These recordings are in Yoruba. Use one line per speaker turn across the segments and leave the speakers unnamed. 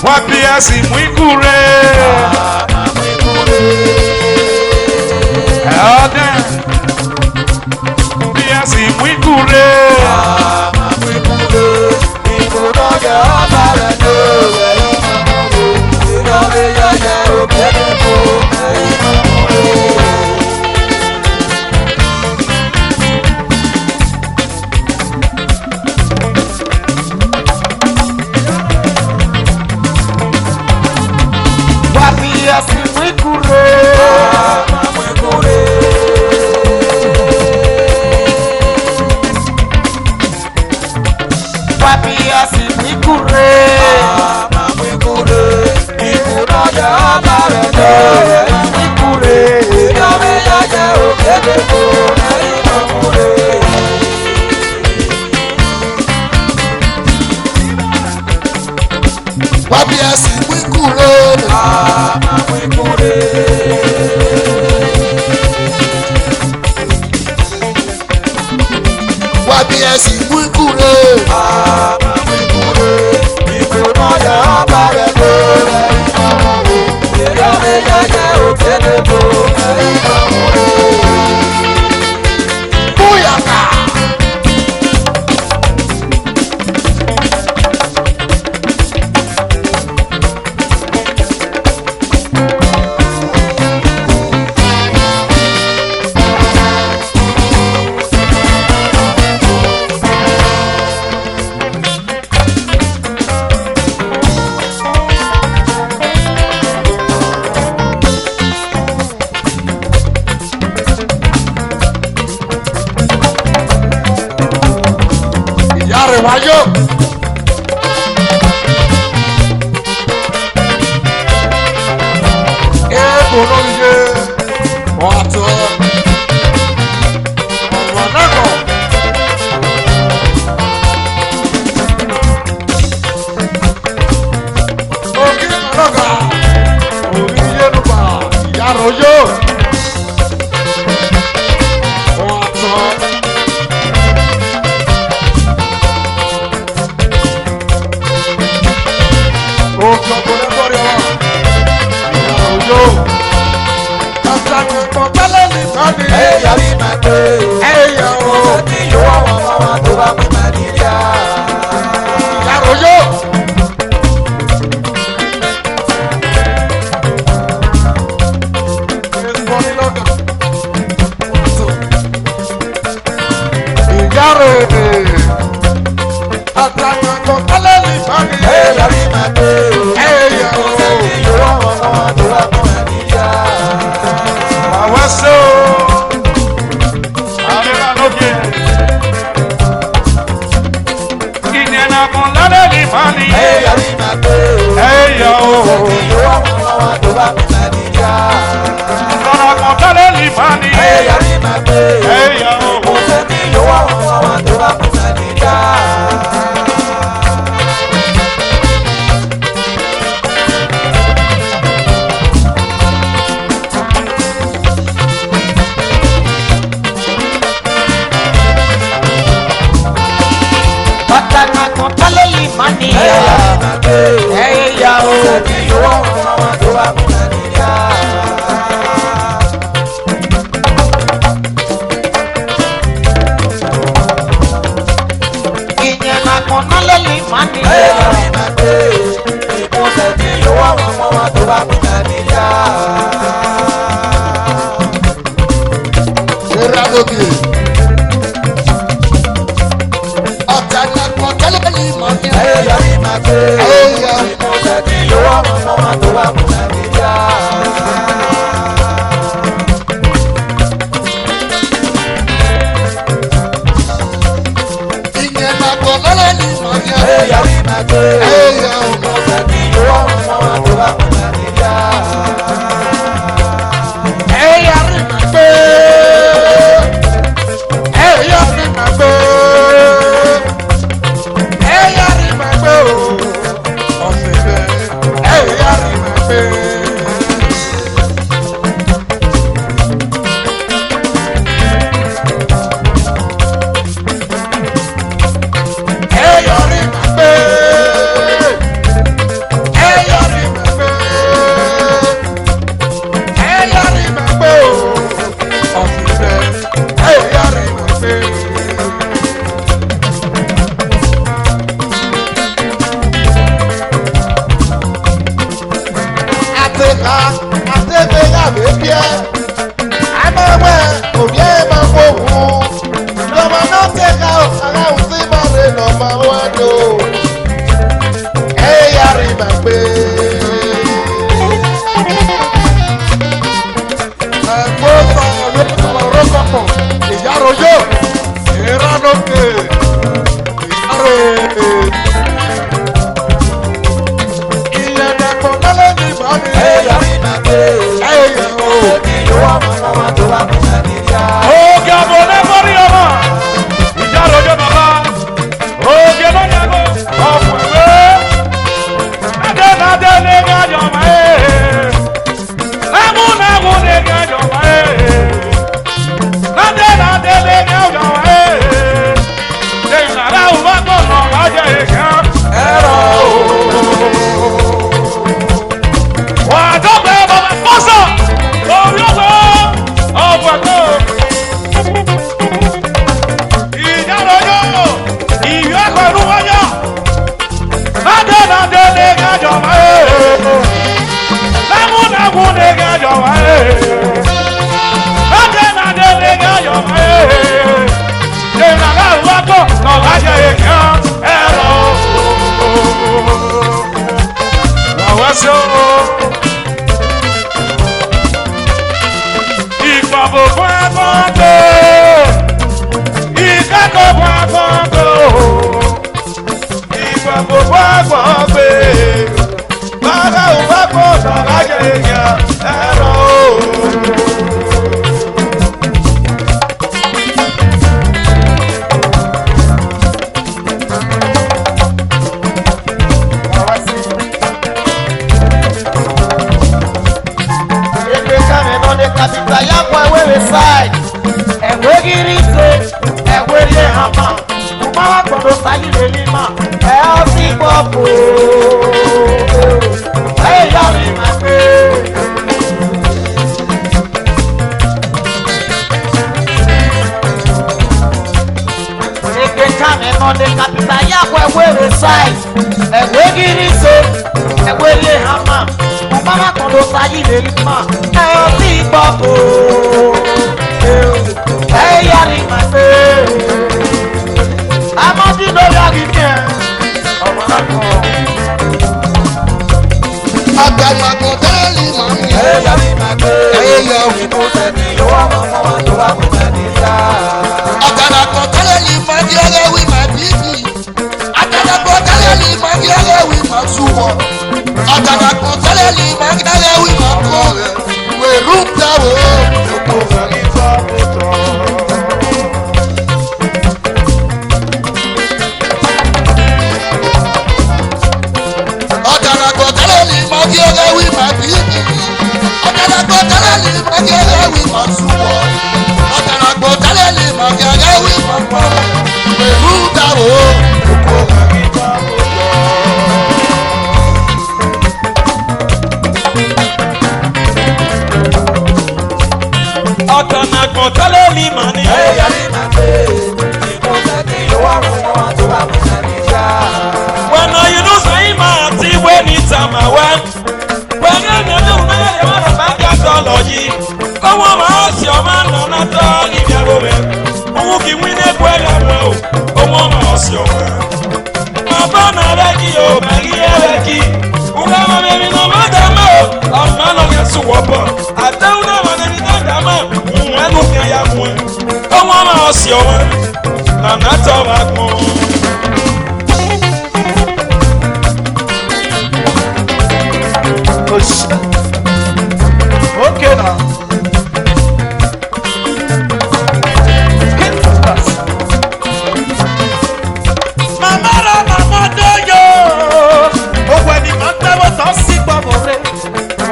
Wapiasi mwikure Wapiasi mwikure
Wapiasi mwikure Wapiasi mwikure Rebayo Economie Wato Wanako Oki Naga Omiye Nuba Yaroyo Wato Oh, mọ́ni.
ẹ̀yà rí máa gbé.
ẹ̀yà o.
ní yòówó àwọn ọmọ wa tó bá pín màlíríà.
Yàrá yóò. Ìyáre àtàwọn kọ̀ọ̀kálẹ̀ lè bá mi.
ẹ̀yà rí máa gbé.
ẹ̀yà o.
ní yòówó àwọn ọmọ wa tó bá pín màlíríà.
Àwọn ṣe o. Àrẹ́rà lókè. Ìyẹn kan lálẹ́ ní Mali.
ẹ̀yà rí máa gbé.
Ẹ̀yà o.
ní yòówó àwọn ọmọ wa tó bá pín màlíríà.
Ìyẹn kan lálẹ́ ní Mali.
ẹ̀yà rí máa gbé.
Ẹ̀yà o.
ní yòówó àwọn ọmọ wa tó bá pín màlíríà.
Ọ̀tàlá kan tálẹ̀ lè má níyà.
ẹ̀yà rí máa gbé.
Ẹ̀yà o.
ní yòówó àwọn ọmọ wa tó bá pín màlíríà.
Ìyẹn kan tálẹ̀ lè má níyà.
ẹ̀yà rí máa gbé. ìkúnṣẹ́ ní yòówó àwọn ọmọ wa tó bá pín màlíríà.
Ìrà lókè. Àtàwọn kọ̀ọ̀kálẹ̀ lè mọ̀ ní.
ẹ̀yà rí máa gbé.
ẹ̀yà
ìkúnṣẹ́ ní yòówó àwọn ọmọ wa tó bá pín màlíríà.
ìyẹn kọ̀ọ̀kálẹ̀ lè mọ̀ ní.
ẹ̀yà rí máa gbé.
ẹ̀yà o.
ìkúnṣẹ́ ní yòówó àwọn ọmọ wa tó bá pín màlíríà.
ẹ̀yà rí mà gbé. ẹ̀yà rí mà gbé. ẹ̀yà rí mà gbé o. ọ̀sẹ̀ bẹ́ẹ̀. ẹ̀yà rí mà gbé. ẹ̀yà rí mà gbé. ẹ̀yà rí mà gbé. ẹ̀yà rí mà gbé o. ọ̀sẹ̀ bẹ́ẹ̀. ẹ̀yà rí mà gbé. Ateka, ateka bebia. Amawe, obie mawowu. Lọ́mọ náà tẹ̀ka aláwọ̀ tí máa lè nà máa wá lò. Ẹ̀yà rí mà gbé. Ẹ̀gbọ́n sọ ọ̀rọ̀ kọ̀kọ̀. Ìyá rojọ́. Ìrànlọ́kè. Ìyá rẹ̀. Ìyẹ̀dẹ̀kọ̀ lálẹ́ ní ìbámu.
ẹ̀yà rí máa gbé.
ẹ̀yà o.
ní yòówó àwọn ọmọ wa tó bá pín màlíríà.
Oge abo lẹ́kọ̀ọ́rí ọmọ. Ìjà rojọ́ bàbá. Oge lọ́nyàgò. Ọ̀pọ̀ ìwé. Adé lé gájọ máa ẹ̀. Lámú lé gájọ máa ẹ̀. Ládé lé gájọ máa ẹ̀. Ṣé ìlànà òun bá tọ̀ náà wájẹ̀ ìkan?
ẹ̀rọ o.
Wà á dọ́gba ẹ̀ bàbá kọ́sọ̀. Orí ọ̀gbọ́. Ọ̀pọ̀ tó. Ìjà rojọ́. Ìwé ẹ̀kọ́ ìlú wájà. Ládé lé gájọ máa ẹ̀. Lámú lé gájọ máa ẹ̀. Ládé lé gájọ máa ẹ̀. Ṣé ìlànà òun bá tọ̀ náà wájẹ̀ ìkan? Ẹ̀rọ. Àwọn ṣe o. Ìgbàgbọ́ fún ẹ̀gbọ́n tó. Ìkẹ́kọ̀ọ́ fún ẹ̀gbọ́n tó. Ìgbàgbọ́ fún ẹ̀gbọ́n pé. Bàbá ò bá kó sọ̀rọ̀ ayẹyẹ ẹ̀rọ.
Eke kame no de kapita ya kwa wewe side. Ewe giri se, ewe le hama. Umawa kodo sayi le lima. Elsi popo. Ẹ̀yà rí mà gbé. side. Ẹ̀wé gírí so, ẹ̀wé lé hama. Mama kondo sayi le lima. Ẹ ti gbọ́ kó. Ẹ yára ma pé. Amadi ló yára ní ẹ. Ọmọ náà kọ.
Àgbàlagbà tẹ́lẹ̀ máa ń yẹ.
Ẹ yára ma pé.
Ẹ yẹ òun.
Ìbò sẹ́ni yóò wá wọn mọ́ wọn tó bá kú sẹ́ni sá.
Àgbàlagbà tẹ́lẹ̀ máa ń yẹ ẹ̀wí máa bíbí. Àgbàlagbà tẹ́lẹ̀ máa ń yẹ ẹ̀wí máa súnmọ́. Àgbàlagbà tẹ́lẹ̀ máa ń yẹ ẹ̀wí máa kọ́ rẹ̀. Wèrú dáwọ́.
Oko fẹ́rí fọ́mùtọ̀.
Àgbàlagbà tẹ́lẹ̀ máa ń yẹ ẹ̀wí máa bíbí. Àgbàlagbà tẹ́lẹ̀ máa ń yẹ ẹ̀wí máa súnmọ́. Àgbàlagbà tẹ́lẹ̀ máa ń yẹ ẹ̀wí máa kọ́ rẹ̀. Wèrú dáwọ́.
Oko fẹ́rí fọ́mùtọ̀. Ọ̀tọ̀nàgbọ̀n tọ́lẹ̀ ní màní.
Ẹ yára ma pé. Ìbò sẹ́ni yóò wá wọn mọ́ wọn tó bá kú sẹ́ni sá.
When you know say man ti when it's a ma wa. When you know na ya ma ba ga so lo yi. Owo ma si o ma na na to ni bi abo me. Owo ki wi ne gwe la mo o. Owo ma si o wa. Ma ba na ra ki o ma ri e ra ki. Uga ma me mi no ma da ma o. O ma no ya su wo bo. Ata una ma na ni da ma. Nwa no kan ya mo. Owo ma si o wa. Na na to ma mo.
Okay now. Mama ra mama doyo. Ogwe ni ma tẹ́wọ́ tán sí gbọ́mọ̀ rẹ̀.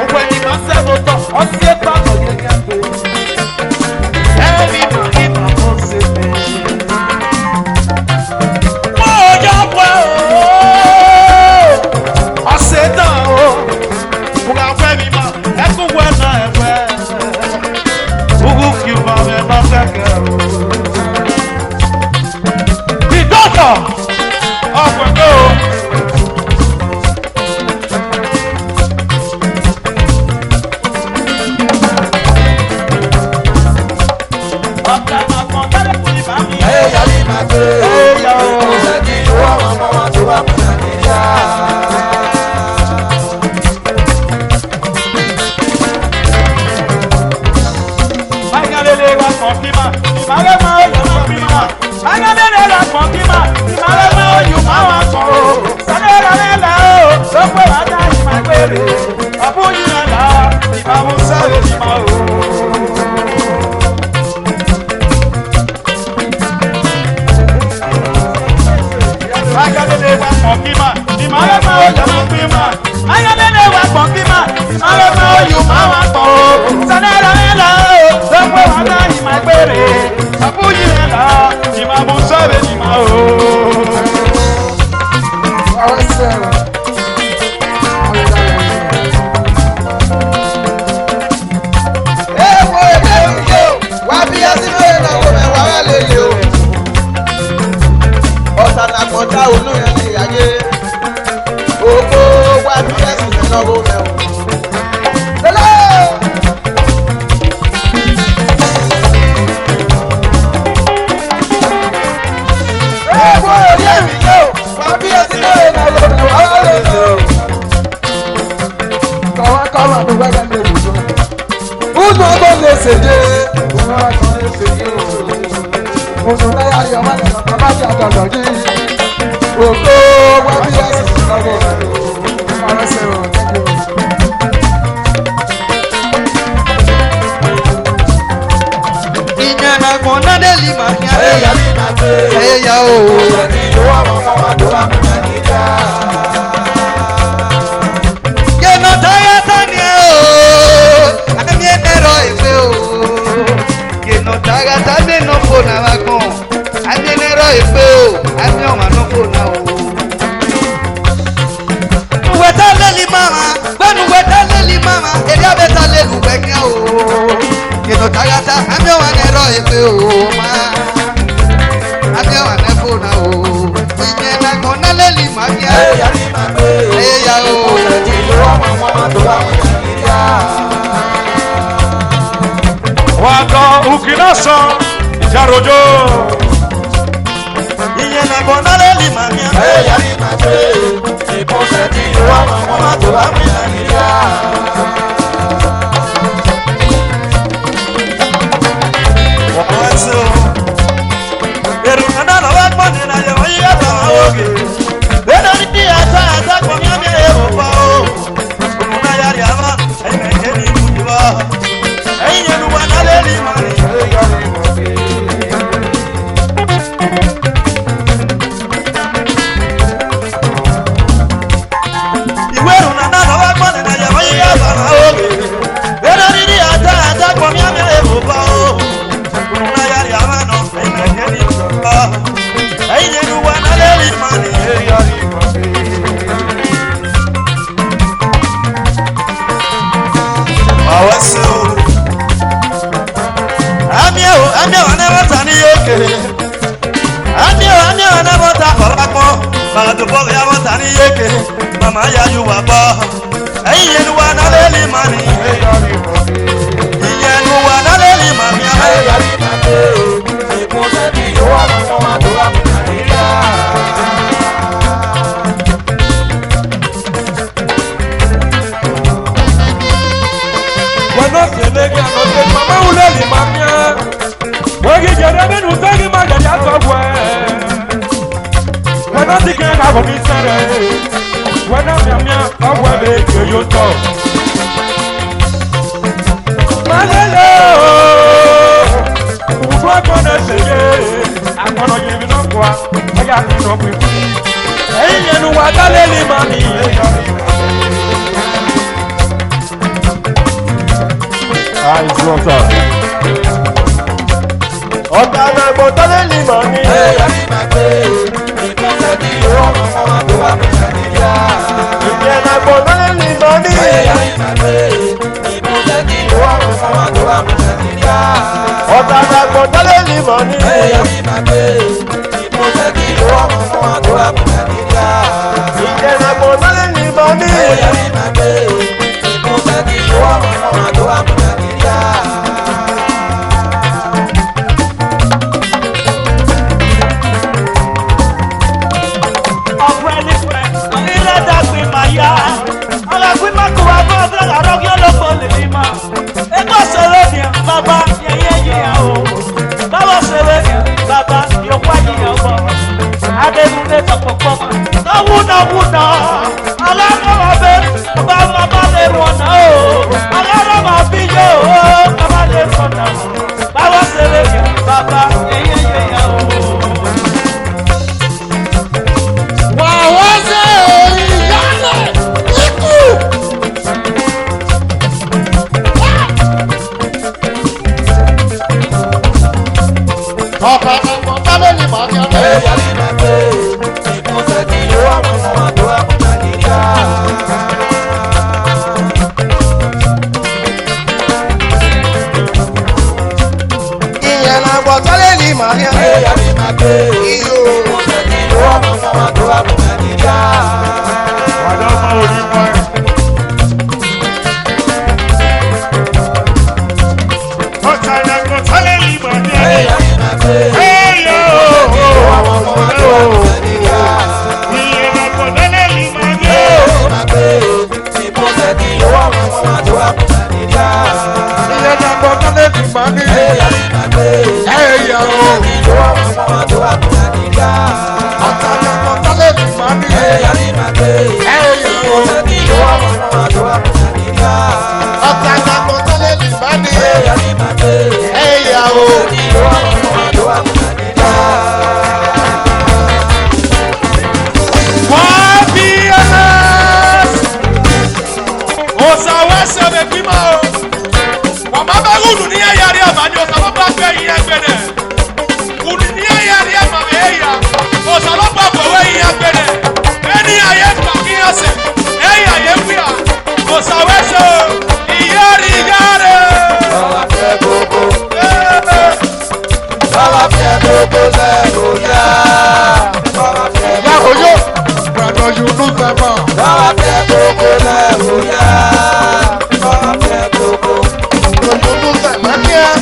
Ogwe ni ma tẹ́wọ́ tán ọtí ẹ̀pá kò yẹ kí a gbé. Ẹ̀mí mà ní màmá ṣe fẹ́. Wọ́n ò yọ pẹ́ o. Ọ̀sẹ̀ náà o. Uga fẹ́ mi ma ẹkún wẹ̀ náà ẹ̀wẹ̀. Ugu kì í ma mẹ́ ma kẹ́kẹ́ o. Ìdọ́tọ̀ ọ̀pẹ̀kẹ́ o. Ọ̀tọ̀nàgbọ̀n tẹ́lẹ̀ kò ní bá mi.
Ẹ yára ma pé. Ìbò sẹ́ni yóò wá wọn mọ́ wọn tó bá kú sẹ́ni sá.
Magalele wa kọ̀ọ̀kìmá, ìmàlẹ́ máa ń yọ̀ máa bímá. Magalele wa kọ̀ọ̀kìmá, ìmàlẹ́ máa ń yọ̀ máa wà kọ̀ o. Sọ́dọ̀rọ̀ lẹ́la o, ló pé wàá dá ìmọ̀ ìgbèrè. Àbúyí ẹ̀la, ìmàmú sẹ́rẹ̀ ìmọ̀ o. Magalele wa kọ̀ọ̀kìmá, ìmàlẹ́ máa ń yọ̀ máa bímá. Magalele wa kọ̀ọ̀kìmá, ìmàlẹ́ máa ń yọ̀ máa wà kọ̀ o. Sọ́dọ̀rọ̀ lẹ́la o, ló pé wàá dá ìmọ̀ ìgbèrè. Àbúyí ẹ̀la, ìmàmú sẹ́rẹ̀ ìmọ̀ o.
Ewo eléyìí o, wá bí ẹsìn lóye náà wò mẹ́wàá wá lélẹ̀ o. Ọ̀tànàgbọ̀n tá olú yẹn ní ìyáyé. Ògbó wá bí ẹsìn náà wò mẹ́wàá. Lélẹ̀. Ewo eléyìí o, wá bí ẹsìn lóye náà wò mẹ́wàá wá lélẹ̀ o. Kọ́wá tó gbẹ́gbẹ́ ní ìlú. Uno ọgbọ́n lè ṣèjé. Uno ọgbọ́n lè ṣèjé o. Uno náírà yọ máa yọ bàbá bí àgbàgbà jí. Ògo wá bí ẹsẹ̀ lọ́wọ́ rẹ̀ o. Ọ̀rẹ́ ṣe o, thank you. Ìyànàgbọ̀n náà dé lè máa fi
Ẹ
àárẹ̀ yá.
yára ma pé.
Ẹ̀yà o.
Ìbò sẹ́ni yóò wá wọn mọ́ wọn tó bá kú sẹ́ni sá.
Yẹ̀nà táyà tani ẹ̀ o. Àmì ẹ̀rọ ìwé o. Yẹ̀nà táyà tani ẹ̀ náà fò náà wá gan. Àmì ẹ̀rọ ìwé o. Àmì ọ̀mà náà fò náà o. Wẹ̀tá lẹ́lí mama, gbẹ́nu wẹ̀tá lẹ́lí mama, èdè abẹ́ta lẹ́lu wẹ̀kẹ́ o. Yẹ̀nà táyà tá àmì ọ̀mà ẹ̀rọ ìwé o. Àmì ọ̀mà náà fò náà o. Ìyẹn nàgbọ̀n náà lẹ́lí màá
Wako ukinaso jarojo. Iye na bonale limamia.
Eya ni mate, ìkọsẹ̀tì ìwọ àwọn tó bá mi Nàìjíríà.
Wọ́n ṣe o. Èrò nàdá lọ́wọ́ gbọ́n ní Nàìjíríà wọ́n yí yàtọ̀ àwọn ògè. Bẹ́ẹ̀ni ní bí ata kọ́ mi àmì ẹ̀rọ pa o. Òun náà yàrá yàrá ẹ̀yìn ẹ̀jẹ̀ ní ìlú ìbá. Ẹ̀yìn yẹn ló wà nálẹ́ ní màrí.
Eya ni mate.
Ìwé ìrùn nàdá lọ́wọ́ gbọ́n ní Nàìjíríà wọ́n yí yàtọ̀ àwọn ògè. Bẹ́ẹ̀ni ní ata kọ́ mi àmì ẹ̀rọ pa o. Òun náà yàrá yàrá náà ẹ̀yìn ẹ̀jẹ̀ ní ìlú ìbá. Ẹ̀yìn yẹn ló wà nálẹ́ ní màrí.
Eya ni mate.
Àwọn ṣe o. Àmì ẹ̀wọ̀n náà wọ́n ta ní yókè. Àmì ẹ̀wọ̀n náà wọ́n ta kọ̀ọ̀rọ̀ pọ̀. Bàtò bọ́ọ̀lù yà wọ́n ta ní yókè. Màmá yájú wà bọ̀. Ẹ̀yìn yẹn wà nálẹ́ ní màní.
Eya ni mate.
Ìyẹn wà nálẹ́ ní màmí.
Eya ni mate. ìkọsẹ̀tì ìwọ àwọn tó bá mi Nàìjíríà.
Wọ́n náà ṣe lẹ́gẹ̀ àná màmá wúlò lè máa mí ẹ́. Wọ́n kì í jẹ̀dẹ̀ nínú sẹ́yìn máa jẹ̀dẹ̀ àtọ̀wọ̀ ẹ̀. Wọ́n náà ti kẹ́ ká kò ní sẹ́rẹ̀. Wọ́n náà mìíràn ọ̀wọ́ ẹ̀ bẹ́ẹ̀ kì yóò tọ̀. Màlẹ́lẹ́ ooo. Òwúrọ̀ ẹ̀gbọ́n náà ṣe yé. Àgbọ̀nà yìí mi náà kọ́ a. Ọjà ti nà pé kú. Ẹ̀yin yẹn nu wa dálé lè máa mi. Ọ̀gá náà gbọ́ tọ́lé ní mọ̀ ní.
Eya ni mate. ìkọsẹ̀tì ìwọ àwọn tó bá mi Nàìjíríà.
Ìyẹn náà gbọ́ tọ́lé ní mọ̀ ní.
Eya ni mate. ìkọsẹ̀tì ìwọ àwọn tó bá mi Nàìjíríà.
Ọ̀gá náà gbọ́ tọ́lé ní mọ̀ ní.
Eya ni mate. ìkọsẹ̀tì ìwọ àwọn tó bá mi Nàìjíríà.
Ìyẹn náà gbọ́ tọ́lé ní mọ̀ ní.
Eya ni mate. ìkọsẹ̀tì ìwọ àwọn tó bá mi Nàìjíríà.
ọ̀gbẹ́ni pẹ̀ ilé dàgbé máa yá ọlọ́gbìn má kó wa bọ́ ọdún àrọ́gí ọlọ́pọ̀ lè ní ma ẹgbẹ́ òṣèré ni bàbá yẹyẹ yìnyín o bàbá òṣèré ni bàbá yòókù àyìnyín bọ̀ adébúlé tọpọpọ náwúnáwúná alákọ̀wé bẹ bàbá bàbá lè rọ̀nà o alákọ̀wé bí yóò bàbá lè rọ̀nà bàbá òṣèré ni bàbá yẹyẹ yìnyín o.
Eya ni mate. ìkọsẹ̀tì ìwọ àwọn tó bá mi Nàìjíríà.
ìyẹn náà gbọ́ tọ́lé ní màmí ẹ́.
Eya ni mate. ìkọsẹ̀tì ìwọ àwọn tó bá mi Nàìjíríà.
Ọ̀dọ́ máa ò ní wọ́n. Ọ̀tá náà gbọ́ tọ́lé ní mọ̀ ní.
Eya ni mate.
Ẹ̀yọ́
ìkọsẹ̀tì ìwọ àwọn tó bá mi Nàìjíríà.
ìyẹn náà gbọ́ tọ́lé ní mọ̀ ní.
Eya ni mate. ìkọsẹ̀tì ìwọ àwọn tó bá mi Nàìjíríà.
ìyẹn náà gbọ́ tọ́lé ní màmí ẹ́.
Eya ni mate.
ẹ̀yà o.
ìkọsẹ̀tì ìwọ àwọn tó bá mi Nàìjíríà.
ọ̀tá náà gbọ́ tọ́lé ní màmí ẹ́.
Eya ni mate. ìkọsẹ̀tì ìwọ àwọn tó bá mi Nàìjíríà.
ọ̀tá náà gbọ́ tọ́lé ní màmí ẹ́.
Eya ni mate.
ẹ̀yà o.
ìwọ àwọn tó bá mi Nàìjíríà.
Wọ́n bí ẹ̀rẹ́. Òsàwọ̀ ẹsẹ̀ bẹ̀ bí mọ́ o. Wọ́n máa bá wùdù ní ẹ̀yà rí àmà ni òsàwọ̀ bá fẹ́ yín ẹgbẹ́ dẹ̀. Wùdù ní ẹ̀yà rí àmà mi ẹ̀yà. Òsàwọ̀ bá fọwọ́ yín ẹgbẹ́ dẹ̀. Ẹni àyè ń bà kí ẹsẹ̀. Ẹ̀yà yẹ wíyà. Òsàwọ̀ ẹsẹ̀ o. Ìyá rí ìyá rẹ̀.
Bàbá fẹ́ gbogbo. Bàbá fẹ́ gbogbo lẹ́rù yá. Bàbá fẹ́
ìyá òyò. gbàdọ̀ yóò ló fẹ́ mọ̀.
Bàbá fẹ́ gbogbo lẹ́rù yá. Bàbá fẹ́ gbogbo.
òyò ló fẹ́ mọ́ ní ẹ́.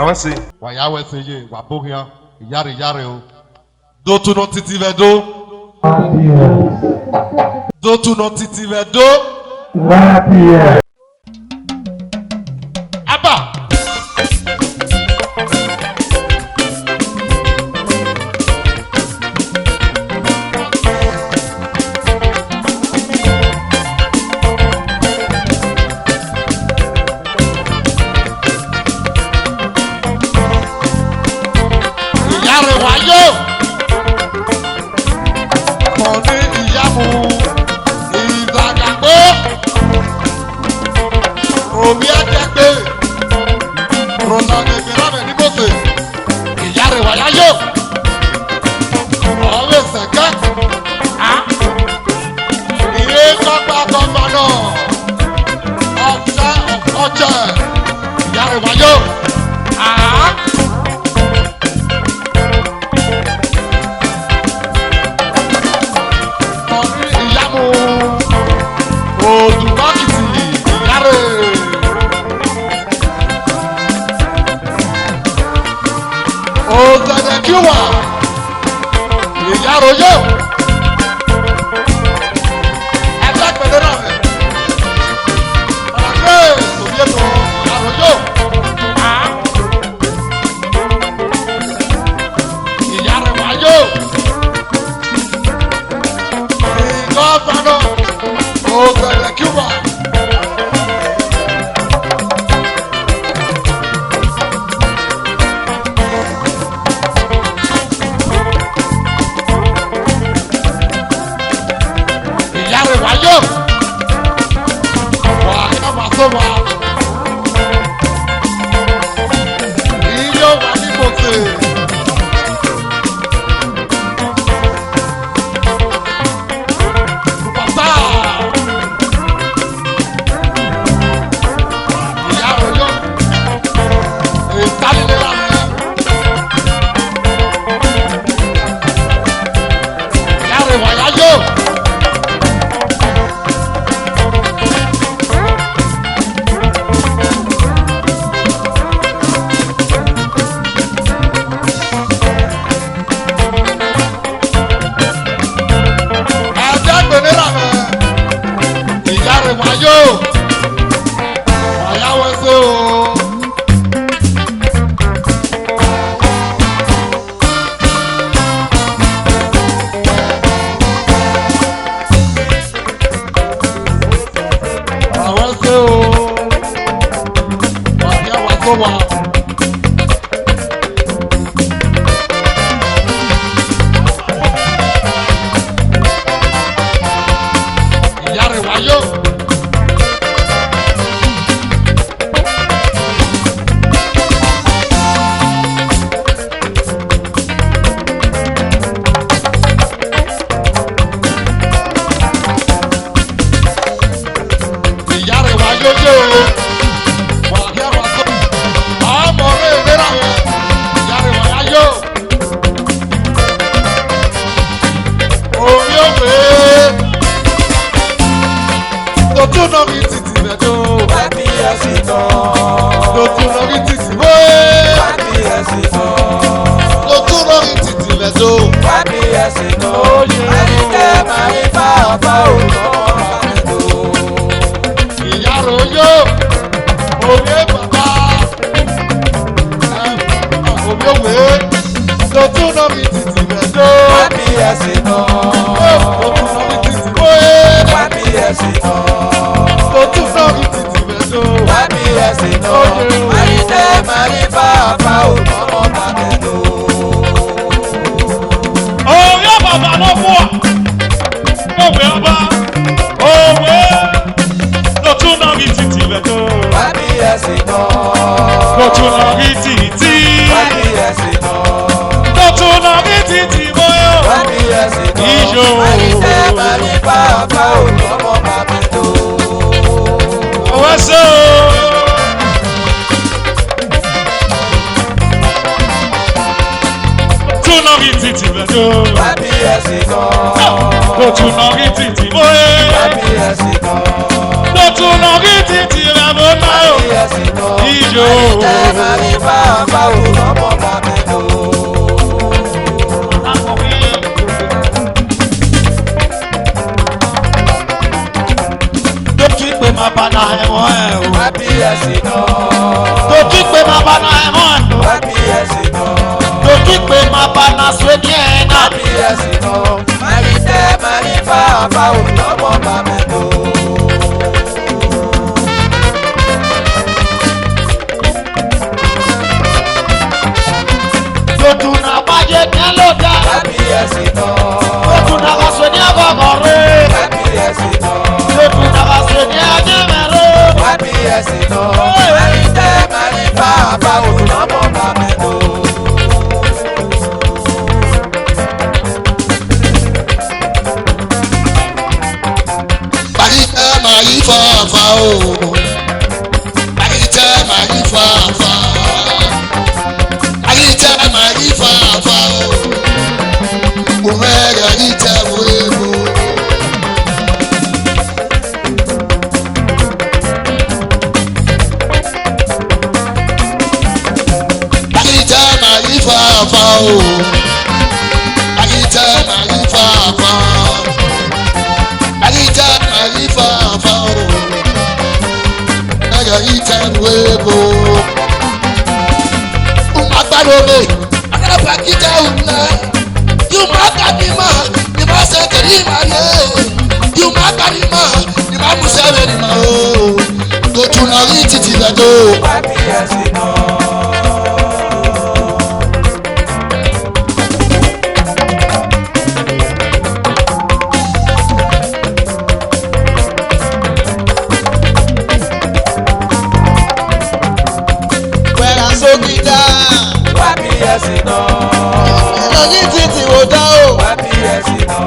Wawese. Wayawese ye wabohia yare o. Do tu no titi vedo. Do tu no titi vedo. Abba. ìyàrá oyó òwe bàbá òwe òwe lọ́tún náà mi tìtì rẹ̀ dó.
wá bí ẹ̀sìn náà.
lọ́tún náà mi tìtì wóye.
wá bí ẹ̀sìn náà.
lọ́tún náà mi tìtì rẹ̀ dó.
wá bí ẹ̀sìn náà. àyíṣẹ́ máa ní bàbá òtọ́mọ bàbá lò.
òwe bàbá ló fún ọ òwe ọba òwe lọ́tún náà mi tìtì rẹ̀ dó.
wá bí ẹ̀sìn náà.
lọ́tún náà mi tìtì.
wá bí ẹ̀sìn náà.
lọ́tún náà mi tìtì bóyá.
wá bí ẹ̀sìn náà.
Ijó.
àyíṣẹ́ máa ní bàbá òtọ́mọ bàbá lò.
òwe ṣe o. lọ́tún náà mi tìtì rẹ̀ dó.
wá bí ẹ̀sìn náà.
lọ́tún náà mi tìtì bóyá.
wá bí ẹ̀sìn náà.
lọ́tún náà mi tìtì rẹ̀ bó náà o. Ijó.
àyíṣẹ́ máa ní bàbá òtọ́mọ bàbá lò.
Dojú pé máa bá na ẹ̀wọ̀n ẹ̀ o.
wá bí ẹ̀sìn náà.
Dojú pé máa bá na ẹ̀wọ̀n ẹ̀ o.
wá bí ẹ̀sìn náà.
Dojú pé máa bá na sódì ẹ̀ náà.
wá bí ẹ̀sìn náà. àyíṣẹ́ máa ní bàbá òtọ́mọ bàbá lò.
Dojú na bàjẹ́ kẹ́ ló dá.
wá bí ẹ̀sìn náà.
Dojú na bá sódì àgọ́gọ́ rẹ̀.
wá bí ẹ̀sìn náà.
Dojú na bá sódì àjẹmẹ̀rẹ̀.
wá bí ẹ̀sìn náà. àyíṣẹ́ máa ní bàbá òtọ́mọ bàbá lò.
Àyíṣẹ́ máa yí fàáfà o. Àyíṣẹ́ máa yí fàáfà. Àyíṣẹ́ máa yí fàáfà o. Mo mẹ́rin àyíṣẹ́ wo ebo. Àyíṣẹ́ máa yí fàáfà o. Àyíṣẹ́ máa yí fàáfà. Àyíṣẹ́ máa yí fàáfà o. Mẹ́rin àyíṣẹ́ wo ebo. Umagbadome, agarapa kita unla. Yumagadima, nima sekerima ye. Yumagadima, nima museverima o. Dotuna rititi vedo.
wá bí ẹ̀sìn náà.
Wẹ́rà sókítà.
wá bí ẹ̀sìn náà.
Lọ́yìn títí wò dá o.
wá bí ẹ̀sìn náà.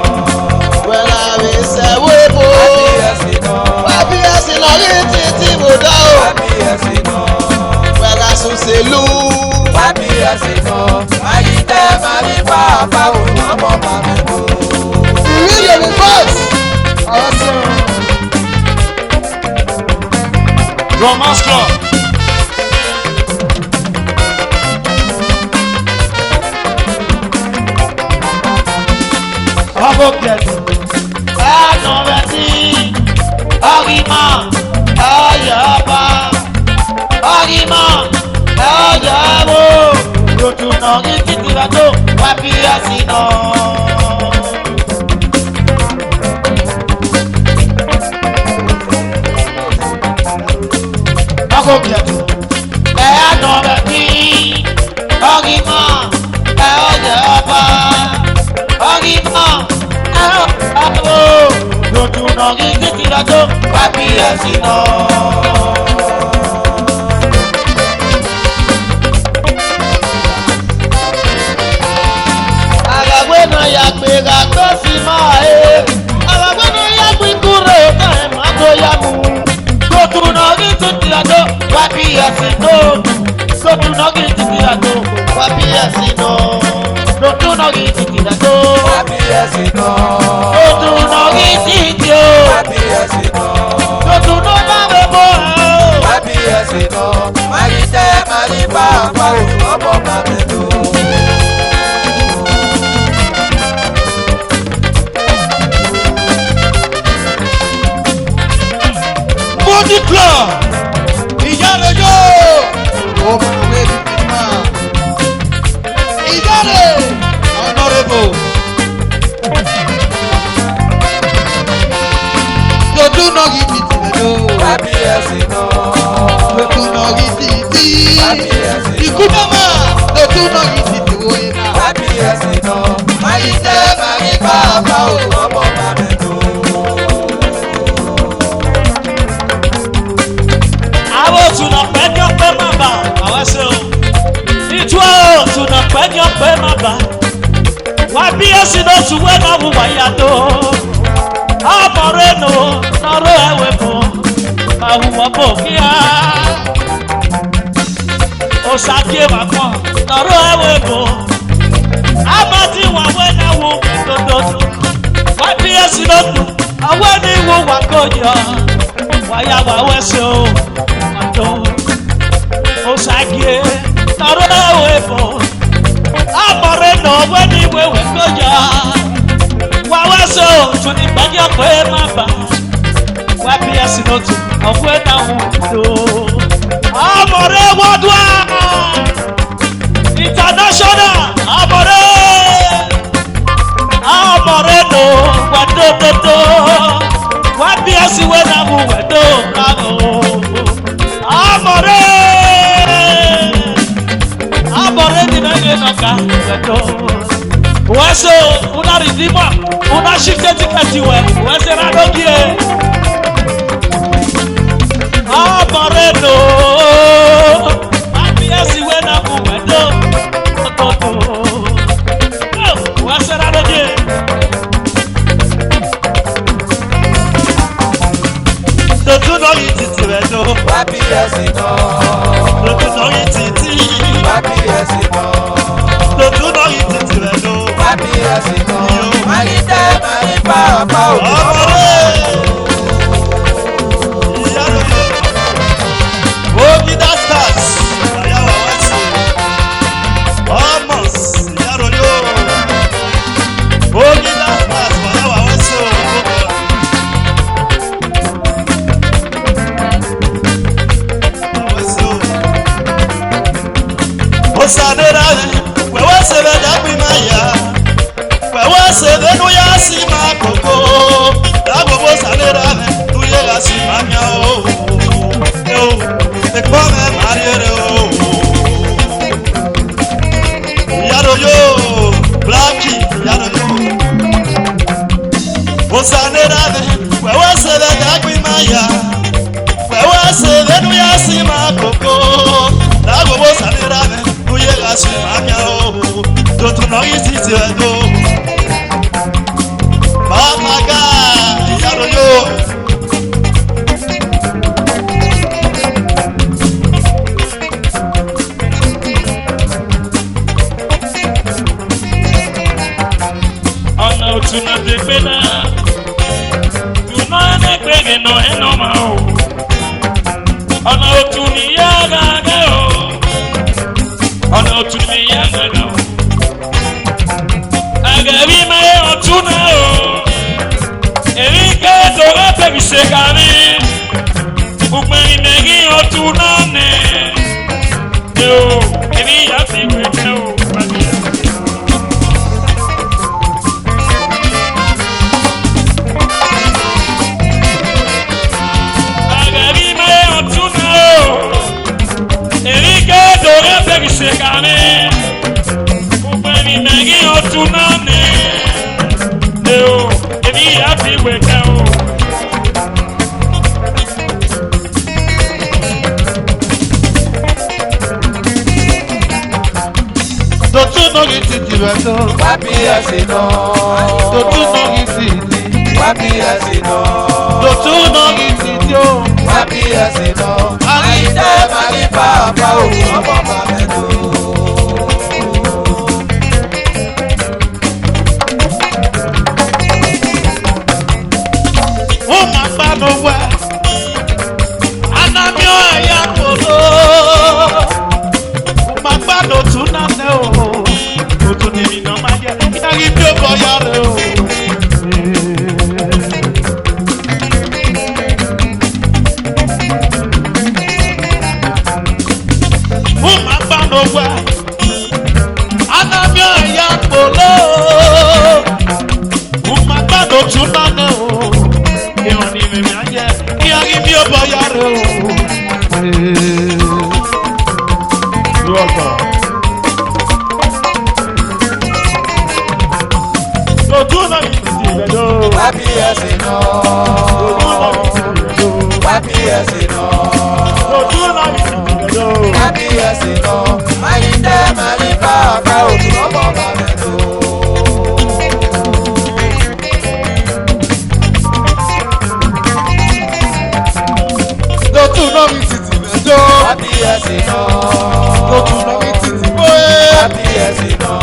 Wẹ́rà rẹ̀ sẹ́wó bò.
wá bí ẹ̀sìn náà.
Wá bí ẹ̀sìn lọ́yìn títí wò dá o.
wá bí ẹ̀sìn náà.
Wẹ́rà sòṣèlú.
wá bí ẹ̀sìn náà. àyíṣẹ́ máa ní bàbá òtọ́mọ bàbá lò.
Ìrírí mi bọ́ọ̀sì. Àwọn sọ̀rọ̀.
Romance Club.
Bravo Pièce. Ẹnu rẹ̀ sí ọ̀rìmọ̀ ẹ̀yọ̀bá. Ọ̀rìmọ̀ ẹ̀yọ̀wò. Dojú na rí títí rẹ̀ tó wá bí ẹ̀sìn náà. Bravo Pièce. Ẹnu rẹ̀ sí ọ̀rìmọ̀ ẹ̀yọ̀bá. Ọ̀rìmọ̀ ẹ̀yọ̀wò. Dojú na rí títí rẹ̀ tó wá bí ẹ̀sìn náà. Àgbàgbẹ́nà yàgbéra tó sì máa ẹ̀. Àgbàgbẹ́nà yàgbé kúrò náà ẹ̀ máa tó yá mu. Dojú na rí títí rẹ̀ tó wá bí ẹ̀sìn náà. Dojú na rí títí rẹ̀ tó wá bí ẹ̀sìn náà. Dojú na rí títí rẹ̀ tó.
wá bí ẹ̀sìn náà.
Dojú na rí títí o.
wá bí ẹ̀sìn náà.
Dojú na bá rẹ̀ bọ̀ ẹ̀.
wá bí ẹ̀sìn náà. àyíṣẹ́ máa ní bàbá òtọ́mọ bàbá lò. kábíyèsí náà.
lótú náà rí títí.
Kábíyèsí náà.
ikú mọ́mọ́ lótú náà rí títí wo iná.
Kábíyèsí náà. Máyídé máyí bàbá o ọmọ bàbá tó.
Àwọn òtúnà pẹ́jọ́ pé má bà àwọn ṣe o. Ìjọ òtúnà pẹ́jọ́ pé má bà. Wà bí èsì náà ṣùgbọ́n náà wù wáyà tó. Ọmọ rẹ̀ nù lọ́rọ̀ ẹ̀wẹ̀ bò. Àwùwọ̀ bò kíá. Òṣàkíyè wà kàn lọ́rọ̀ ẹ̀wẹ̀ bò. Àbátí wà wẹ́ náà wù dòdòdò. Wà bí èsì náà dùn. Àwọn ẹni wù wà kó yọ. Wáyà wà wẹ́sẹ̀ o. Osagie, taro ebo. Amore no weni wewe koja. Wawaso tuni bagya kwe maba. Wapi asinotu ofwe na hundo. Amore wadwa. International amore. Amore no wadododo. Wapi asiwe na huwedo kamo. Amore di nenge noka weto weso una ridima una shifte tikati wese radogie Amore no abiesi wena ku weto toto wese radogie toto no yititi weto
Kábíyèsí náà.
toto no yititi
Kábíyèsí náà.
toto no yititi weto
Kábíyèsí náà. Máyídé máyí bàbá o ọmọ bàbá tó.
Ogida stars, ayawa wasi, almost yaroyo. Ogida stars, ayawa wasi o. Wasi o. Osanera, wewe sebe dabi maya, wewe sebe nuya si makoko, dago osanera, nuye la si mamia o. Te come mariere o yaro yo blacki yaro yo osanera de wewe se de dagbi maya wewe se de nu ya si makoko dago osanera de nu ye ga si mamia o do tu no yiti ti do bamaga yaro yo tuna de pena tuna de pege no eno mao ona otuni yaga gao ona otuni yaga gao agabi mae otuna o erike to ate bisekani ukmeni negi otuna ne yo ebi ya fi kweke o Sekane, upeni negi otunane, eo, ebi afi wekao. Dotu no gititi weto,
Kábíyèsí náà.
dotu no gititi,
Kábíyèsí náà.
dotu no gititi o.
Kábíyèsí náà. Máyídé máyí bàbá o ọmọ bàbá tó.
Umagbanowe, anamio eya kolo. Umagbano tunane o, otunimi no maye, yari bi o boyare o. Umagbanowe, anamio eya kolo. Umagbano tunane o.
Magi mi o boyare o. Welcome. Lotuna iti bedo.
Wapi esino. Wapi esino.
Lotuna iti bedo.
Wapi esino. Mayinde maripa ka otu omo bamedo.
Lotuna iti bedo.
Wapi esino.
Lotuna iti boe.
Wapi esino.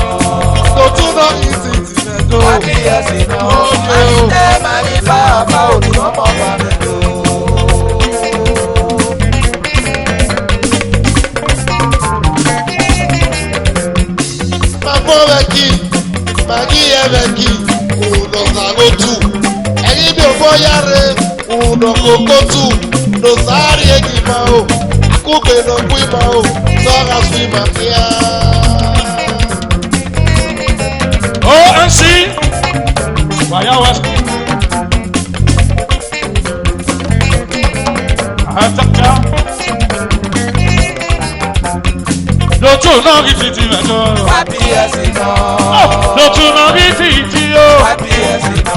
Lotuna iti bedo.
Wapi esino. Mayinde maripa ka otu omo bamedo.
Magi eveki uno zagotu eni bi oboyare uno kokotu no sari egima o akugbe no kwima o tora swima kia ONC waya west ataka Lotu na gititi medo.
Wapi esino.
Lotu na gititi o.
Wapi esino.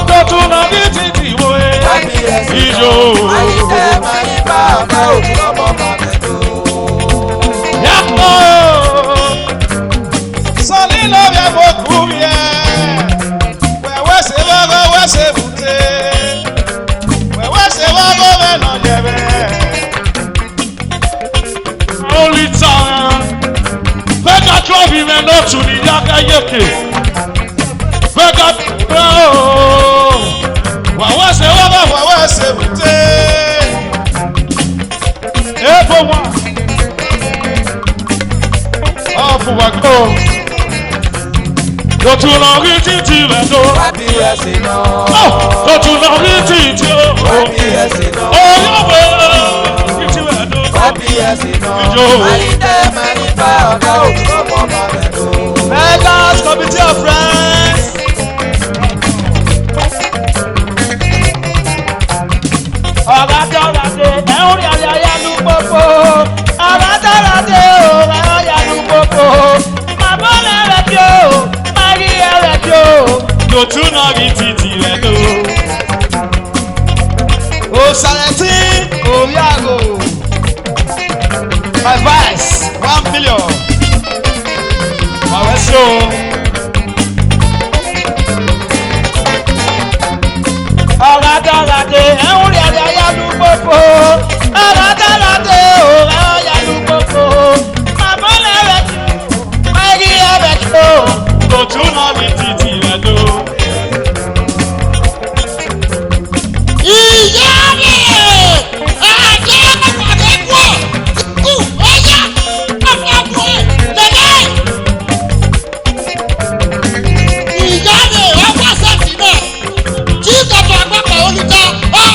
Lotu na gititi wo e.
Wapi esino.
Ijo.
Mayinde maripa ka otu omo bamedo.
Yako. Sali lo ya boku ye. Wewe se bago we se bute. Wewe se bago we no yebe. Only time. Vega trophy me no to the yaka yeke. Vega oh. Wawa se bute. Epo wa. Oh for wa go. Go to no titi me do.
Wapi esino.
Oh, go to no titi o.
Wapi esino.
Oh, yo bo. Titi me do.
Wapi esino.
Ijo.
Mayinde maripa ka otu omo bamedo.
Vegas committee of friends.
Ọ̀rádọ́rádé ẹ̀hún rí ayáyá ní gbogbo. Ọ̀rádọ́rádé o ayáyá ní gbogbo. Màbọ́ lẹ́rẹ̀ tí o, máa rí ẹrẹ̀ tí o.
Lòtú náà rí títì rẹ̀ lò. Òsàlẹ̀tì orí àgò. Advice 1 million. Wàwẹ́ sí o.
Ọ̀rádọ́rádé ẹ̀hún rí ayáyá ní gbogbo. Ọ̀rádọ́rádé o ayáyá ní gbogbo. Màbọ́ lẹ́rẹ̀ tí o, máa rí ẹrẹ̀ tí o.
Lòtú náà rí títì rẹ̀ lò.
Ìyá rẹ̀ àjẹ́ ọ̀pọ̀lọpọ̀ ikú ọ̀yá ọ̀pọ̀lọpọ̀ lẹ́lẹ́. Ìyá rẹ̀ ọwọ́ sẹ́tì náà tí ìjọba àgbàpọ̀ olùta ọ̀.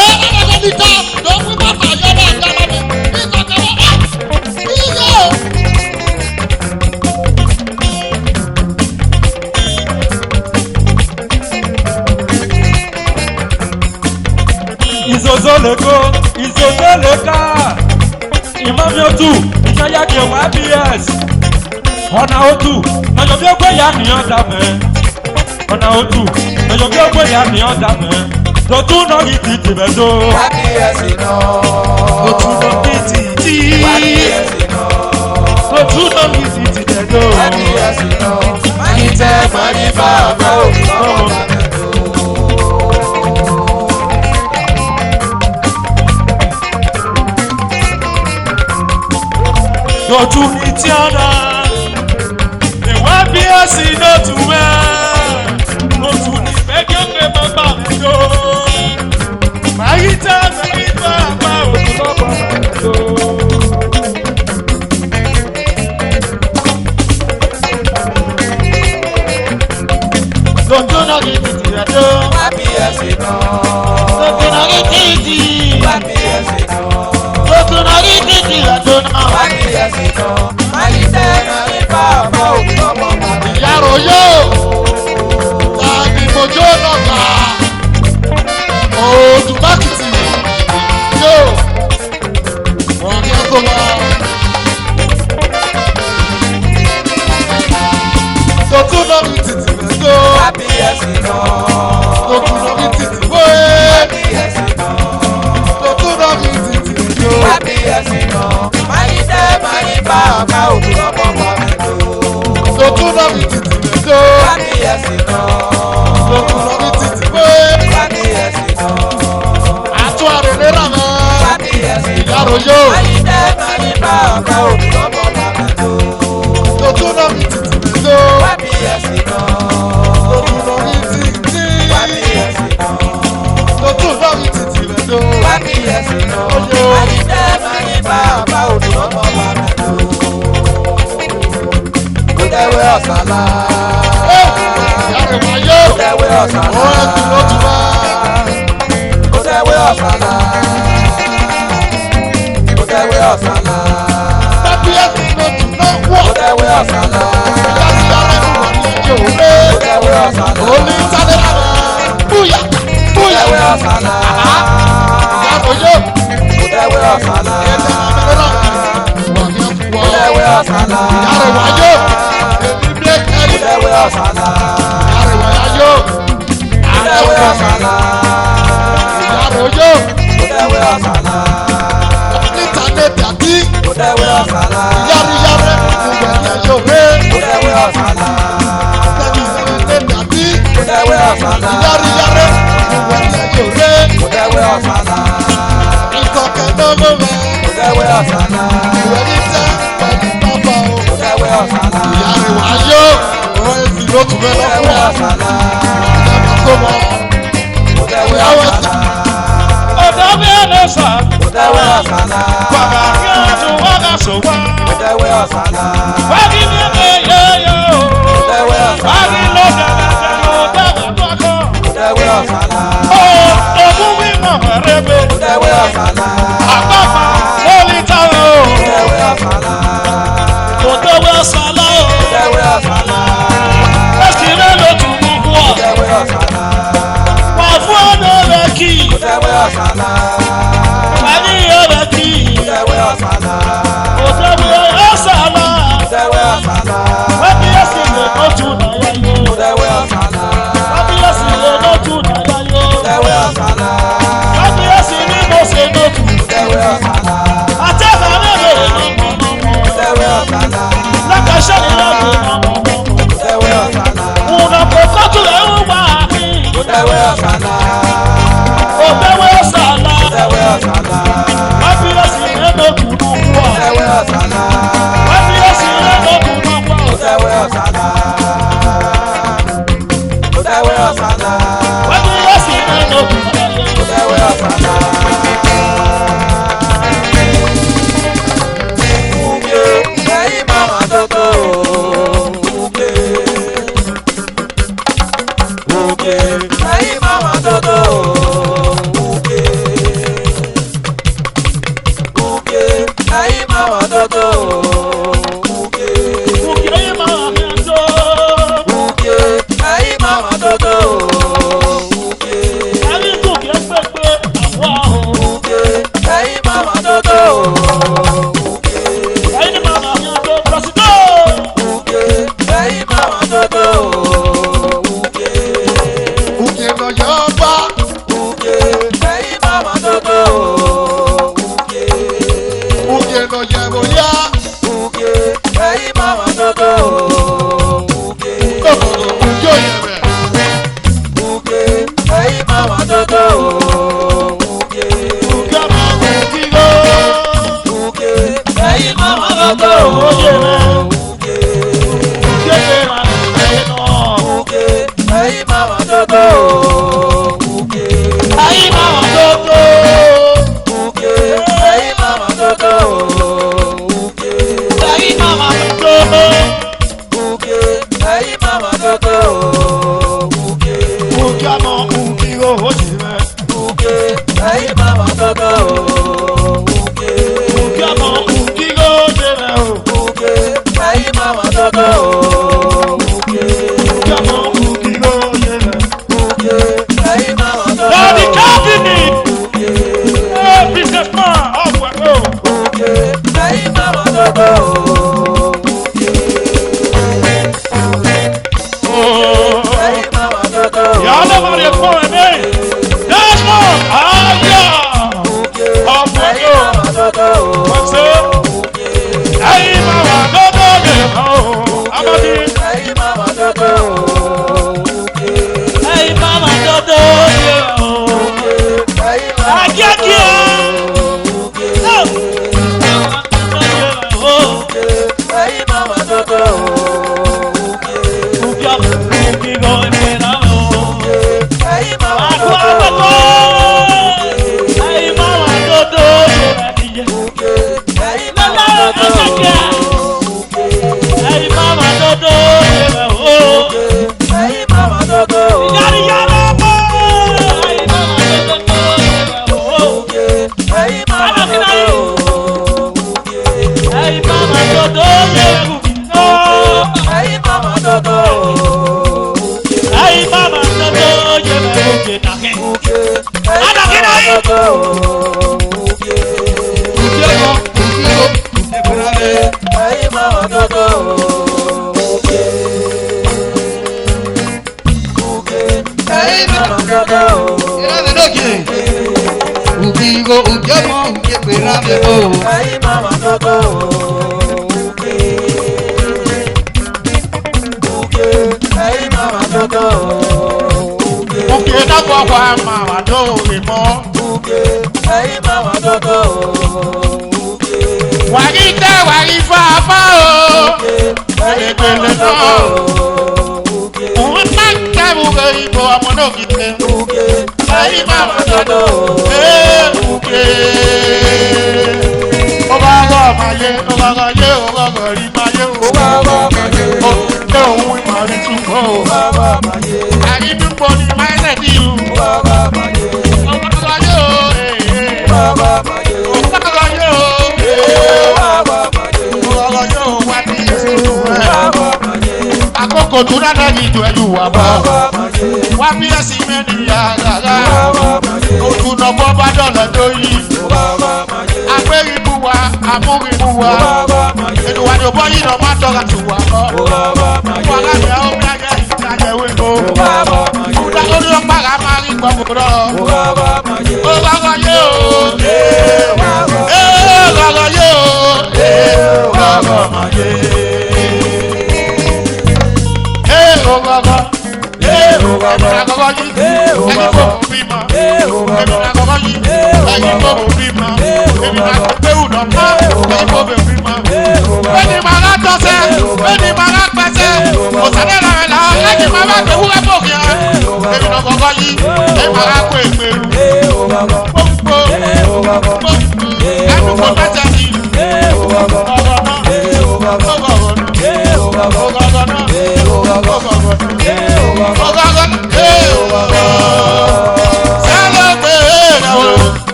Ọ̀pọ̀lọpọ̀ olùta ló ń pín bàtà yọ̀rọ̀ àgbà lọ́dẹ̀ ní ìkọ̀kọ̀ wọn. Ìyá o.
Izozoleko, Izozoleka. Imami otu, ìṣẹ́yà kí wá BS. Ọ̀nà otu, lọ́jọ́ bí ó gbé ìyá nìyàn dàmẹ́. Ọ̀nà otu, lọ́jọ́ bí ó gbé ìyá nìyàn dàmẹ́. Lòtú náà rí títì bẹ̀ tó.
Wapi esino.
Lòtú náà rí títì.
Wapi esino.
Lòtú náà rí títì bẹ̀ tó.
Wapi esino. Mayinde maripa ka otu omo bamedo.
Lòtú ní tíáná. Ìwà BS náà tù mẹ́. Lòtú ní gbẹ́gbẹ́ bàbá mi tó. Màyíta mẹ́yìnbá àgbà òkú lọ́bọ̀ mi tó. Lòtú náà rí títì rẹ̀ tó.
Wapi esino.
Lòtú náà rí títì.
Wapi esino.
Lòtú náà rí títì rẹ̀ tó náà.
Wapi esino. Mayinde maripa ka otu omo bamedo.
Yàrá yóò. Tàbí mojú ọ̀nà gbà. Tòtún náà mi tìtì rẹ̀ tó.
Kábíyèsí náà.
Tòtún náà mi tìtì wé.
Kábíyèsí náà.
Tòtún náà mi tìtì rẹ̀ tó.
Kábíyèsí náà. Máyì tẹ́ máyì bá ọ̀gá òkú ọmọ bàbá tó.
Tòtún náà mi tìtì rẹ̀ tó.
Kábíyèsí náà.
Tòtún náà mi tìtì wé.
Kábíyèsí náà.
Àtún àròlé rà mọ́.
Kábíyèsí náà.
Ìyàrá yóò.
Máyì tẹ́ máyì bá ọ̀gá òkú ọmọ bàbá tó.
Tòtún náà mi tìtì rẹ̀ tó.
Kábíyèsí náà.
Tòtún náà mi tìtì.
Kábíyèsí náà.
Tòtún náà mi tìtì rẹ̀ tó.
Kábíyèsí náà. Máyì tẹ́ máyì bá ọ̀gá òkú ọmọ bàbá tó. Kúdẹ́wé ọ̀sálà.
Ìyàrá wa yóò.
Kúdẹ́wé ọ̀sálà.
Ó ẹ̀sìn ló tún wá.
Kúdẹ́wé ọ̀sálà. Kúdẹ́wé ọ̀sálà.
Kábíyèsí ló tún náà wọ̀.
Kúdẹ́wé ọ̀sálà.
Láti yára ẹ̀rù wà ní ẹjọ́ òwe.
Kúdẹ́wé ọ̀sálà.
Olú sáré rà mọ́. Búyà búyà.
Kúdẹ́wé ọ̀sálà.
Ìyàrá yóò.
Kúdẹ́wé ọ̀sálà.
Ẹ̀sìn àmàlẹ́ rà mọ́. Wà ní ẹ̀kú wọ̀.
Kúdẹ́wé ọ̀sálà.
Ìyàrá wa yóò. Èmi blake ẹ̀rí.
Kúdẹ́wé ọ̀sálà.
Ìyàrá wa yóò.
Kúdẹ́wé ọ̀sálà.
Ìyàrá yóò.
Kúdẹ́wé ọ̀sálà.
Íńtánẹ́ẹ̀tì àti
Kúdẹ́wé ọ̀sálà.
yára ìwà ní ẹjọ́ òwe.
Kúdẹ́wé ọ̀sálà.
Íńtánẹ́ẹ̀tì àti
Kúdẹ́wé ọ̀sálà.
yára ìwà ní ẹjọ́ òwe.
Kúdẹ́wé ọ̀sálà.
Ìkọ̀kẹ́ náà ló wẹ̀.
Kúdẹ́wé ọ̀sálà.
Ìwé ní tẹ́ pẹ̀lú pápá o.
Kúdẹ́wé ọ̀sálà.
Ìyàrá wa yóò. Ọ̀rọ̀ èsì ló tún fẹ́ lọ fún
Kúdẹ́wé
wa.
ọ̀sálà.
Ìjọba tó mọ̀.
Kúdẹ́wé ọ̀sálà.
ọ̀dọ́ bí ẹni sà
Kúdẹ́wé ọ̀sálà.
bàbá kí á tún wọ́n ká sọ wá.
Kúdẹ́wé ọ̀sálà.
wákì ní ẹ̀yẹ yẹ o
Kúdẹ́wé ọ̀sálà.
wákì ló dàgbà tẹ̀lé o dàgbà tó kọ́.
Kúdẹ́wé ọ̀sálà.
ó ogún wí mọ̀ rẹ̀ bẹ́ẹ̀.
Kúdẹ́wé ọ̀sálà.
àgbàfà lórí táwọn o.
Kúdẹ́wé ọ̀sálà.
kò tẹ́wé sálá o.
Kúdẹ́wé ọ̀sálà.
ẹ̀sìn rẹ̀ ló tún mú kú ọ.
Kúdẹ́wé ọ̀sálà.
wà fún ọ̀dọ́ rẹ̀ kì í.
Kúdẹ́wé ọ̀sálà.
wà ní ọ̀rẹ́ kì í.
Kúdẹ́wé ọ̀sálà.
kò tẹ́wé sálá.
Kúdẹ́wé ọ̀sálà.
wákì ẹ̀sìn rẹ̀ ló tún náyà yó.
Kúdẹ́wé ọ̀sálà.
wákì ẹ̀sìn rẹ̀ ló tún náyà yó.
Kúdẹ́wé ọ̀sálà.
wákì ẹ̀sìn ní mo ṣe ló tún.
Kúdẹ́wé ọ̀sálà.
àtẹ̀kọ̀ lẹ́rẹ̀ lọ́mọ.
Kúdẹ́wé ọ̀sálà.
lákàṣẹ́ ni lọ́mọ.
Kúdẹ́wé ọ̀sálà.
Una pokotu le uwa mi.
Kúdẹ́wé ọ̀sálà.
Obewe sala.
Kúdẹ́wé ọ̀sálà.
Wabiyesi eno kunu kwa.
Kúdẹ́wé ọ̀sálà.
Wabiyesi eno kunu kwa.
Kúdẹ́wé ọ̀sálà. Kúdẹ́wé ọ̀sálà.
Wabiyesi eno kunu kwa.
Kúdẹ́wé ọ̀sálà. Uke, ẹyin mama tótó. Uke. Uke, ẹyin mama tótó. Uke. Uke, ẹyin mama tótó. Uke.
Uke ma miento.
Uke, ẹyin mama tótó. Uke.
Ari kuke pepe awa o.
Uke, ẹyin mama tótó. Uke.
Ayi mama miento prasido.
Uke, ẹyin mama tótó. Uke.
Òkè lọ yọ bá.
Uke, ẹyin mama tótó. Uke.
Òkè lọ yẹ bóyá.
Uke, ẹyin mama tótó. Uke.
Kòkòrò òjò yẹ bẹ̀.
Uke, ẹyin mama tótó. Uke.
Uke ma kukigo.
Uke, ẹyin mama tótó.
Oye me.
Uke.
Uke ma eno.
Uke, ẹyin mama tótó. Uke.
Ayi mama toto.
Uke, ẹyin mama tótó. Uke.
Ayi mama toto.
Uke, ẹyin mama tótó. Uke.
Uke ma kukigo oye me.
Uke, ẹyin mama tótó. Uke.
Uke ma kukigo oye me o.
Uke,
Y'all know they're pouring in. That's more. Ah, yeah. Oh, what's up? Hey, mama, oh, I'm a dude.
Hey mama dodo,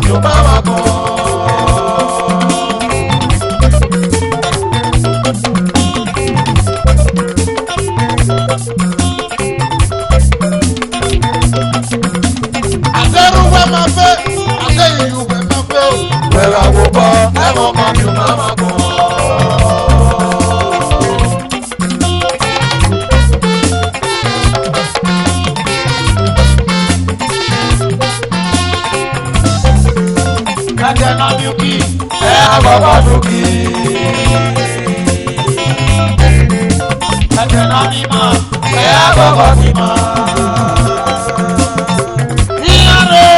mi ò bá wà kọ́. Àtẹ̀rùwẹ̀ máa fẹ́, àtẹ̀yìnwẹ̀ máa fẹ́ o. Wẹ̀rẹ̀ àwòbọ̀ ẹ̀wọ̀n máa mi ò bá wà kọ́.
Ajana miuki, agaba duki. Ajana mima, agaba mima. Iyare,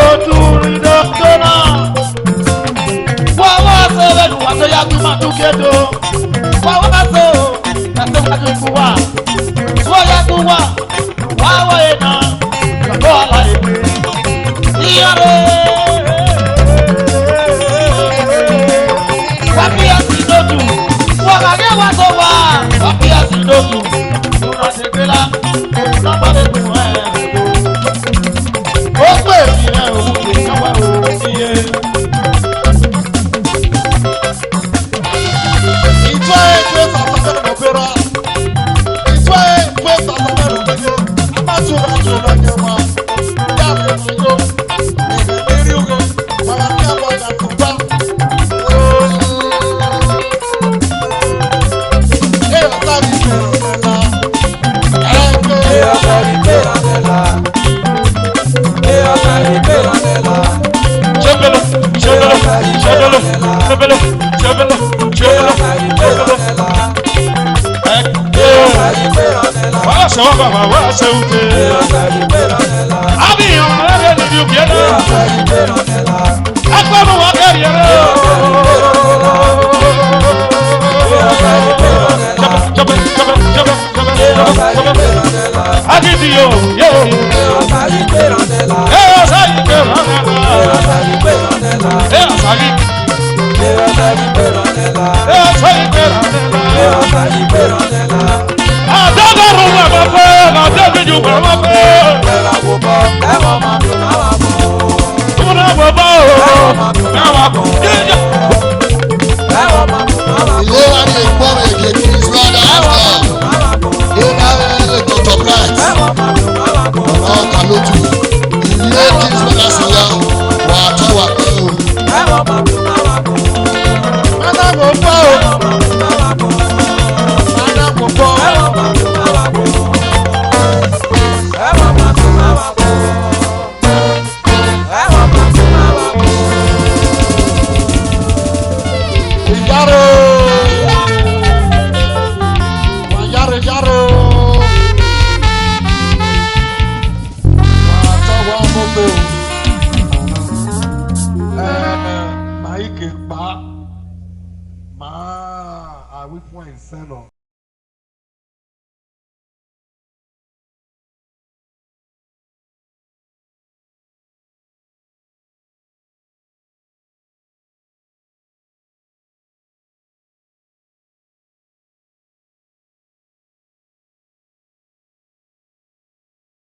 oturi dokona. Wawa se velu wato yakuma tukedo. Wawa se o, nato kajukuwa. Swaya kuwa, wawa ena, kabola ebe. Iyare, wapi asidotu, wakage wasowa, wapi asidotu, unasekela, unabale kuwe, okwe mire obuke kawa obiye.
Ìjọ ẹgbẹ́ sàtọ́fẹ́ ló pera. Ìjọ ẹgbẹ́ sàtọ́fẹ́ ló pera. Abájúra jù lọ́jọ́ wa. Yàrá ìjọ. Èmi rí oge. Bàbá mi àbọ̀ ìdàkùn bá. Ẹ ọ̀tá mi bẹ̀rẹ̀ ọ̀la.
Chebele, chebele, chebele, chebele, chebele, chebele, chebele. Wàá sọ bàbá wàá ṣe ute. Àbíyàn ọ̀rẹ́ mi ju bíẹ́ náà. Ẹgbẹ́ mi wà kẹ́rì ẹ̀rẹ́ o. Jẹ́bẹ̀, jẹ́bẹ̀, jẹ́bẹ̀, jẹ́bẹ̀, jẹ́bẹ̀. Akidiyo, yóò. Sáyé pé rànẹ́lá. Sáyé pé rànẹ́lá. Sáyé pé rànẹ́lá. Àdọ́gọ́rù wà máa fẹ́, àdọ́gbìjú wà máa fẹ́.
Ẹ̀rọ àwòbọ̀, ẹ̀wọ̀n máa mi ò bá wà kọ́.
Túnú bàbá o, ẹ̀wà kọ̀.
Ẹ̀wọ̀n máa mi ò bá wà kọ́.
Ilé wa ní ìgbọ́ èdè kí n sọ dáadáa. Ilé wa ní ìtọ̀tọ̀ Christ.
Ẹ̀wọ̀n máa mi ò bá wà kọ́.
Ọkà lójú. Ilé kí n sọ lásìyá. Wà á tọ́ wà pẹ́ o.
Ẹ̀wọ̀n máa mi ò bá wà kọ́.
Mọ́nà kò gbọ́ o.
Ẹ̀wọ̀n máa mi ò bá wà kọ́.
Mọ́nà kò gbọ́.
Ẹ̀wọ̀n máa mi ò bá wà kọ́. Ẹ̀wọ̀n máa mi ò bá wà kọ́. Ẹ̀wọ̀n máa mi ò bá wà kọ́.
Ìyárò. Wà yárò yárò. Wà á tọ́ wọ́n mọ́ pé o. Màá ike pa. Màá àwífún ẹ̀ ń sẹ́nà.